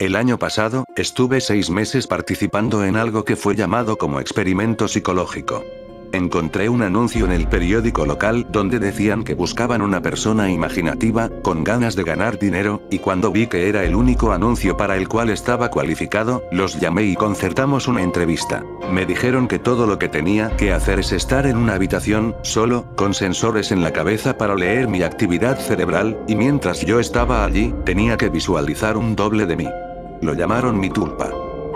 El año pasado, estuve 6 meses participando en algo que fue llamado como experimento psicológico. Encontré un anuncio en el periódico local donde decían que buscaban una persona imaginativa, con ganas de ganar dinero, y cuando vi que era el único anuncio para el cual estaba cualificado, los llamé y concertamos una entrevista. Me dijeron que todo lo que tenía que hacer es estar en una habitación, solo, con sensores en la cabeza para leer mi actividad cerebral, y mientras yo estaba allí, tenía que visualizar un doble de mí. Lo llamaron mi tulpa.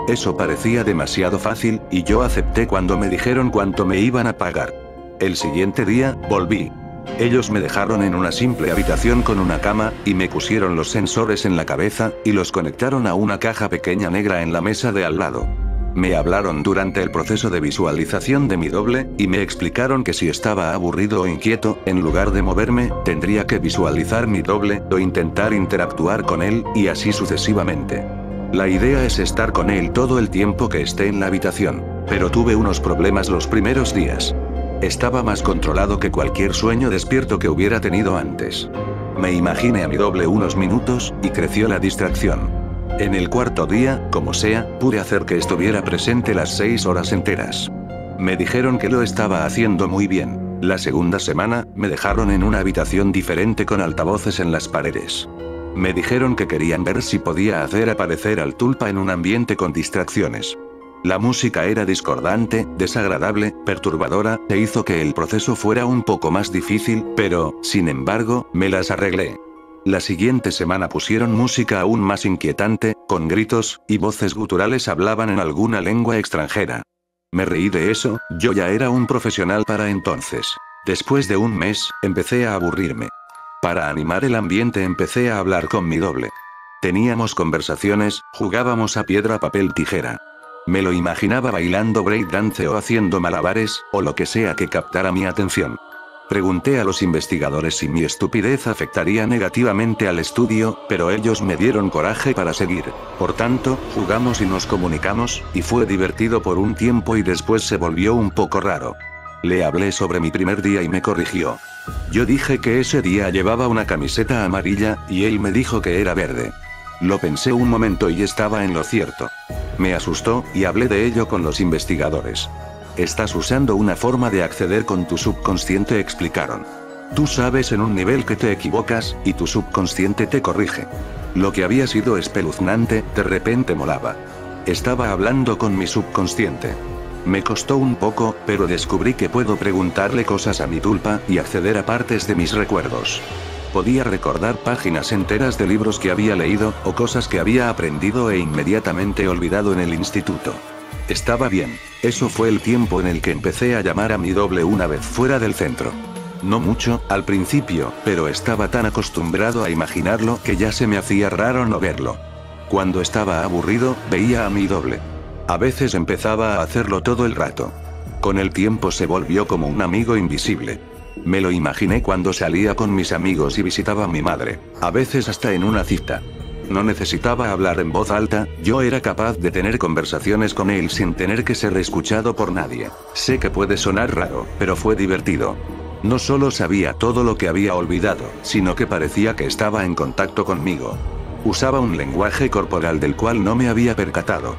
Eso parecía demasiado fácil, y yo acepté cuando me dijeron cuánto me iban a pagar. El siguiente día, volví. Ellos me dejaron en una simple habitación con una cama, y me pusieron los sensores en la cabeza, y los conectaron a una caja pequeña negra en la mesa de al lado. Me hablaron durante el proceso de visualización de mi doble, y me explicaron que si estaba aburrido o inquieto, en lugar de moverme, tendría que visualizar mi doble, o intentar interactuar con él, y así sucesivamente. La idea es estar con él todo el tiempo que esté en la habitación, pero tuve unos problemas los primeros días. Estaba más controlado que cualquier sueño despierto que hubiera tenido antes. Me imaginé a mi doble unos minutos, y creció la distracción. En el cuarto día, como sea, pude hacer que estuviera presente las 6 horas enteras. Me dijeron que lo estaba haciendo muy bien. La segunda semana, me dejaron en una habitación diferente con altavoces en las paredes. Me dijeron que querían ver si podía hacer aparecer al tulpa en un ambiente con distracciones. La música era discordante, desagradable, perturbadora, e hizo que el proceso fuera un poco más difícil, pero, sin embargo, me las arreglé. La siguiente semana pusieron música aún más inquietante, con gritos, y voces guturales hablaban en alguna lengua extranjera. Me reí de eso, yo ya era un profesional para entonces. Después de un mes, empecé a aburrirme. Para animar el ambiente empecé a hablar con mi doble. Teníamos conversaciones, jugábamos a piedra, papel, tijera. Me lo imaginaba bailando breakdance o haciendo malabares, o lo que sea que captara mi atención. Pregunté a los investigadores si mi estupidez afectaría negativamente al estudio, pero ellos me dieron coraje para seguir. Por tanto, jugamos y nos comunicamos, y fue divertido por un tiempo y después se volvió un poco raro. Le hablé sobre mi primer día y me corrigió. Yo dije que ese día llevaba una camiseta amarilla, y él me dijo que era verde. Lo pensé un momento y estaba en lo cierto. Me asustó, y hablé de ello con los investigadores. Estás usando una forma de acceder con tu subconsciente, explicaron. Tú sabes en un nivel que te equivocas, y tu subconsciente te corrige. Lo que había sido espeluznante, de repente molaba. Estaba hablando con mi subconsciente. Me costó un poco, pero descubrí que puedo preguntarle cosas a mi tulpa, y acceder a partes de mis recuerdos. Podía recordar páginas enteras de libros que había leído, o cosas que había aprendido e inmediatamente olvidado en el instituto. Estaba bien. Eso fue el tiempo en el que empecé a llamar a mi doble una vez fuera del centro. No mucho, al principio, pero estaba tan acostumbrado a imaginarlo que ya se me hacía raro no verlo. Cuando estaba aburrido, veía a mi doble. A veces empezaba a hacerlo todo el rato. Con el tiempo se volvió como un amigo invisible. Me lo imaginé cuando salía con mis amigos y visitaba a mi madre, a veces hasta en una cita. No necesitaba hablar en voz alta, yo era capaz de tener conversaciones con él sin tener que ser escuchado por nadie. Sé que puede sonar raro, pero fue divertido. No solo sabía todo lo que había olvidado, sino que parecía que estaba en contacto conmigo. Usaba un lenguaje corporal del cual no me había percatado.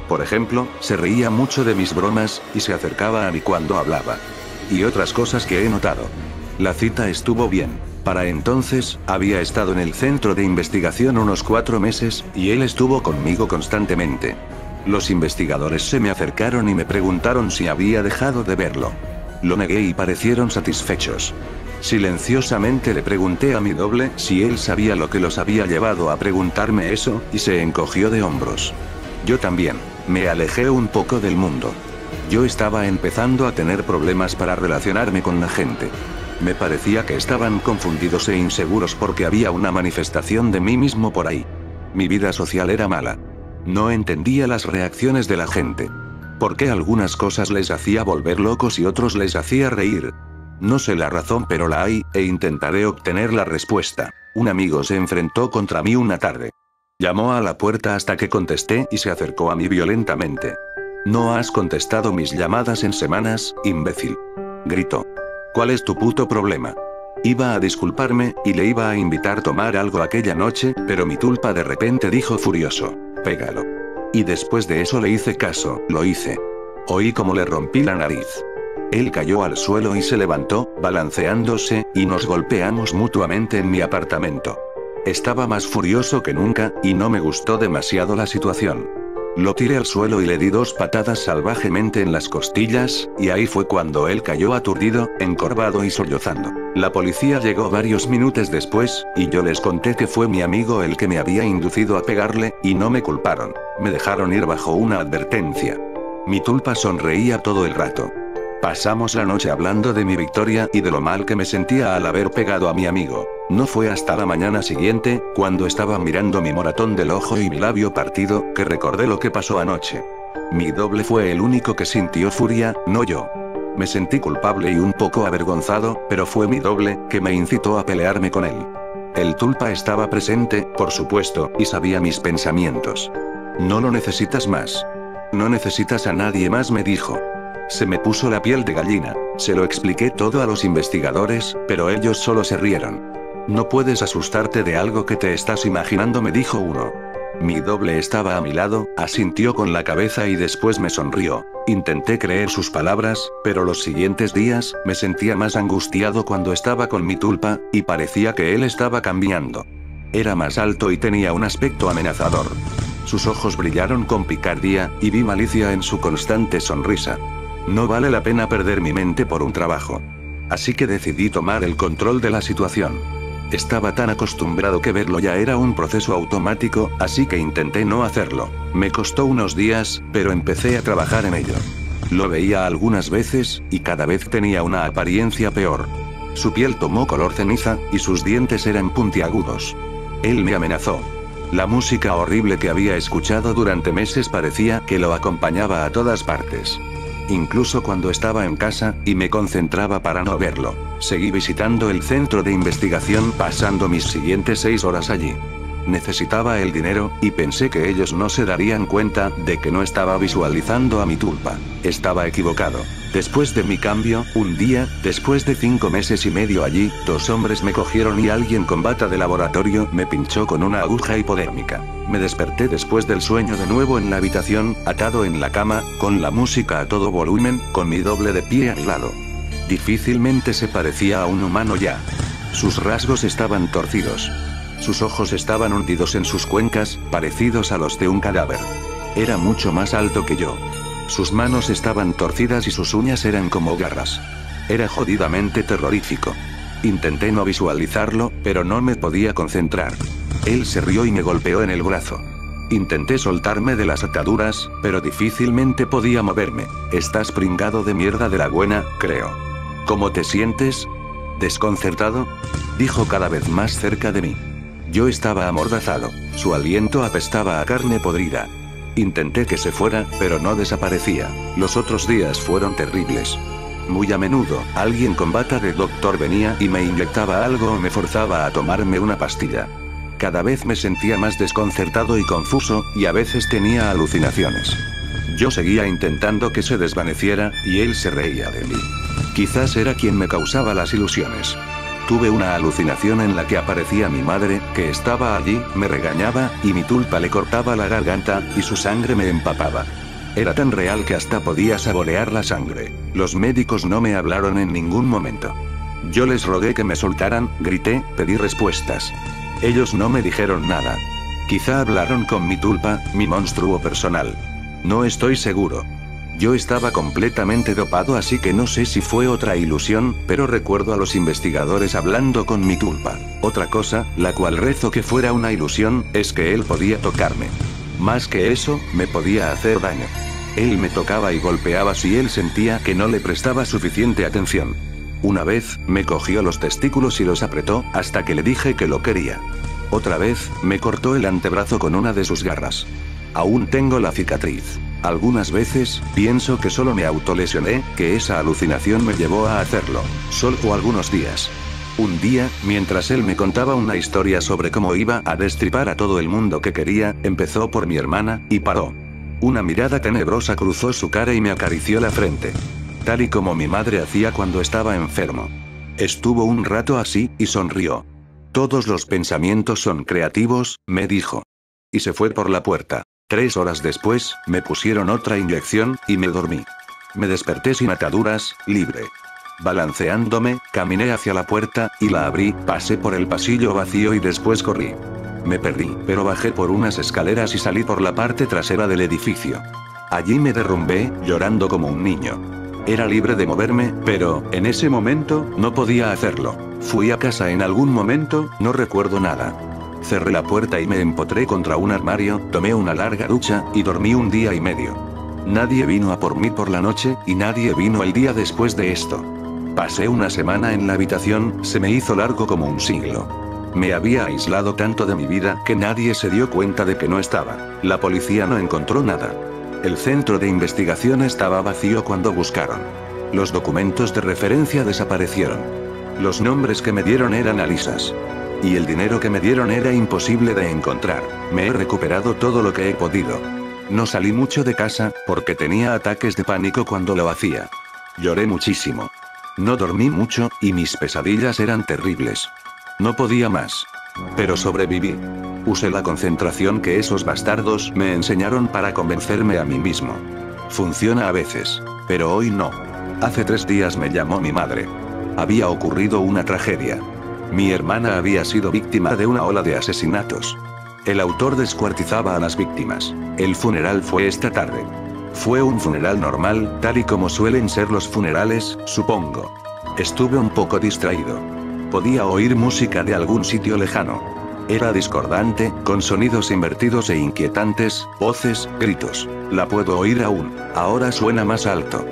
Por ejemplo, se reía mucho de mis bromas, y se acercaba a mí cuando hablaba. Y otras cosas que he notado. La cita estuvo bien. Para entonces, había estado en el centro de investigación unos 4 meses, y él estuvo conmigo constantemente. Los investigadores se me acercaron y me preguntaron si había dejado de verlo. Lo negué y parecieron satisfechos. Silenciosamente le pregunté a mi doble si él sabía lo que los había llevado a preguntarme eso, y se encogió de hombros. Yo también. Me alejé un poco del mundo. Yo estaba empezando a tener problemas para relacionarme con la gente. Me parecía que estaban confundidos e inseguros porque había una manifestación de mí mismo por ahí. Mi vida social era mala. No entendía las reacciones de la gente. ¿Por qué algunas cosas les hacía volver locos y otros les hacía reír? No sé la razón, pero la hay, e intentaré obtener la respuesta. Un amigo se enfrentó contra mí una tarde. Llamó a la puerta hasta que contesté y se acercó a mí violentamente. «No has contestado mis llamadas en semanas, imbécil», gritó. «¿Cuál es tu puto problema?». Iba a disculparme, y le iba a invitar a tomar algo aquella noche, pero mi tulpa de repente dijo furioso: pégalo. Y después de eso le hice caso, lo hice. Oí como le rompí la nariz. Él cayó al suelo y se levantó, balanceándose, y nos golpeamos mutuamente en mi apartamento. Estaba más furioso que nunca, y no me gustó demasiado la situación. Lo tiré al suelo y le di 2 patadas salvajemente en las costillas, y ahí fue cuando él cayó aturdido, encorvado y sollozando. La policía llegó varios minutos después, y yo les conté que fue mi amigo el que me había inducido a pegarle, y no me culparon. Me dejaron ir bajo una advertencia. Mi tulpa sonreía todo el rato. Pasamos la noche hablando de mi victoria y de lo mal que me sentía al haber pegado a mi amigo. No fue hasta la mañana siguiente, cuando estaba mirando mi moratón del ojo y mi labio partido, que recordé lo que pasó anoche. Mi doble fue el único que sintió furia, no yo. Me sentí culpable y un poco avergonzado, pero fue mi doble, que me incitó a pelearme con él. El tulpa estaba presente, por supuesto, y sabía mis pensamientos. No lo necesitas más. No necesitas a nadie más, me dijo. Se me puso la piel de gallina. Se lo expliqué todo a los investigadores, pero ellos solo se rieron. No puedes asustarte de algo que te estás imaginando, me dijo uno. Mi doble estaba a mi lado, asintió con la cabeza y después me sonrió. Intenté creer sus palabras, pero los siguientes días, me sentía más angustiado cuando estaba con mi tulpa, y parecía que él estaba cambiando. Era más alto y tenía un aspecto amenazador. Sus ojos brillaron con picardía, y vi malicia en su constante sonrisa. No vale la pena perder mi mente por un trabajo. Así que decidí tomar el control de la situación. Estaba tan acostumbrado que verlo ya era un proceso automático, así que intenté no hacerlo. Me costó unos días, pero empecé a trabajar en ello. Lo veía algunas veces, y cada vez tenía una apariencia peor. Su piel tomó color ceniza, y sus dientes eran puntiagudos. Él me amenazó. La música horrible que había escuchado durante meses parecía que lo acompañaba a todas partes. Incluso cuando estaba en casa, y me concentraba para no verlo. Seguí visitando el centro de investigación, pasando mis siguientes 6 horas allí. Necesitaba el dinero, y pensé que ellos no se darían cuenta de que no estaba visualizando a mi tulpa. Estaba equivocado. Después de mi cambio, un día, después de 5 meses y medio allí, 2 hombres me cogieron y alguien con bata de laboratorio me pinchó con una aguja hipodérmica. Me desperté después del sueño de nuevo en la habitación, atado en la cama, con la música a todo volumen, con mi doble de pie a mi lado. Difícilmente se parecía a un humano ya. Sus rasgos estaban torcidos. Sus ojos estaban hundidos en sus cuencas, parecidos a los de un cadáver. Era mucho más alto que yo. Sus manos estaban torcidas y sus uñas eran como garras. Era jodidamente terrorífico. Intenté no visualizarlo, pero no me podía concentrar. Él se rió y me golpeó en el brazo. Intenté soltarme de las ataduras, pero difícilmente podía moverme. Estás pringado de mierda de la buena, creo. ¿Cómo te sientes? ¿Desconcertado? Dijo cada vez más cerca de mí. Yo estaba amordazado. Su aliento apestaba a carne podrida. Intenté que se fuera, pero no desaparecía. Los otros días fueron terribles. Muy a menudo, alguien con bata de doctor venía y me inyectaba algo o me forzaba a tomarme una pastilla. Cada vez me sentía más desconcertado y confuso, y a veces tenía alucinaciones. Yo seguía intentando que se desvaneciera, y él se reía de mí. Quizás era quien me causaba las ilusiones. Tuve una alucinación en la que aparecía mi madre, que estaba allí, me regañaba, y mi tulpa le cortaba la garganta, y su sangre me empapaba. Era tan real que hasta podía saborear la sangre. Los médicos no me hablaron en ningún momento. Yo les rogué que me soltaran, grité, pedí respuestas. Ellos no me dijeron nada. Quizá hablaron con mi tulpa, mi monstruo personal. No estoy seguro. Yo estaba completamente dopado, así que no sé si fue otra ilusión, pero recuerdo a los investigadores hablando con mi tulpa. Otra cosa, la cual rezo que fuera una ilusión, es que él podía tocarme. Más que eso, me podía hacer daño. Él me tocaba y golpeaba si él sentía que no le prestaba suficiente atención. Una vez, me cogió los testículos y los apretó, hasta que le dije que lo quería. Otra vez, me cortó el antebrazo con una de sus garras. Aún tengo la cicatriz. Algunas veces, pienso que solo me autolesioné, que esa alucinación me llevó a hacerlo. Solo algunos días. Un día, mientras él me contaba una historia sobre cómo iba a destripar a todo el mundo que quería, empezó por mi hermana, y paró. Una mirada tenebrosa cruzó su cara y me acarició la frente. Tal y como mi madre hacía cuando estaba enfermo. Estuvo un rato así, y sonrió. Todos los pensamientos son creativos, me dijo. Y se fue por la puerta. 3 horas después, me pusieron otra inyección, y me dormí. Me desperté sin ataduras, libre. Balanceándome, caminé hacia la puerta, y la abrí, pasé por el pasillo vacío y después corrí. Me perdí, pero bajé por unas escaleras y salí por la parte trasera del edificio. Allí me derrumbé, llorando como un niño. Era libre de moverme, pero, en ese momento, no podía hacerlo. Fui a casa en algún momento, no recuerdo nada. Cerré la puerta y me empotré contra un armario, tomé una larga ducha, y dormí 1 día y medio. Nadie vino a por mí por la noche, y nadie vino el día después de esto. Pasé una semana en la habitación, se me hizo largo como un siglo. Me había aislado tanto de mi vida que nadie se dio cuenta de que no estaba. La policía no encontró nada. El centro de investigación estaba vacío cuando buscaron. Los documentos de referencia desaparecieron. Los nombres que me dieron eran alisas. Y el dinero que me dieron era imposible de encontrar. Me he recuperado todo lo que he podido. No salí mucho de casa, porque tenía ataques de pánico cuando lo hacía. Lloré muchísimo. No dormí mucho, y mis pesadillas eran terribles. No podía más. Pero sobreviví. Usé la concentración que esos bastardos me enseñaron para convencerme a mí mismo. Funciona a veces. Pero hoy no. Hace 3 días me llamó mi madre. Había ocurrido una tragedia. Mi hermana había sido víctima de una ola de asesinatos. El autor descuartizaba a las víctimas. El funeral fue esta tarde. Fue un funeral normal, tal y como suelen ser los funerales, supongo. Estuve un poco distraído. Podía oír música de algún sitio lejano. Era discordante, con sonidos invertidos e inquietantes, voces, gritos. La puedo oír aún. Ahora suena más alto.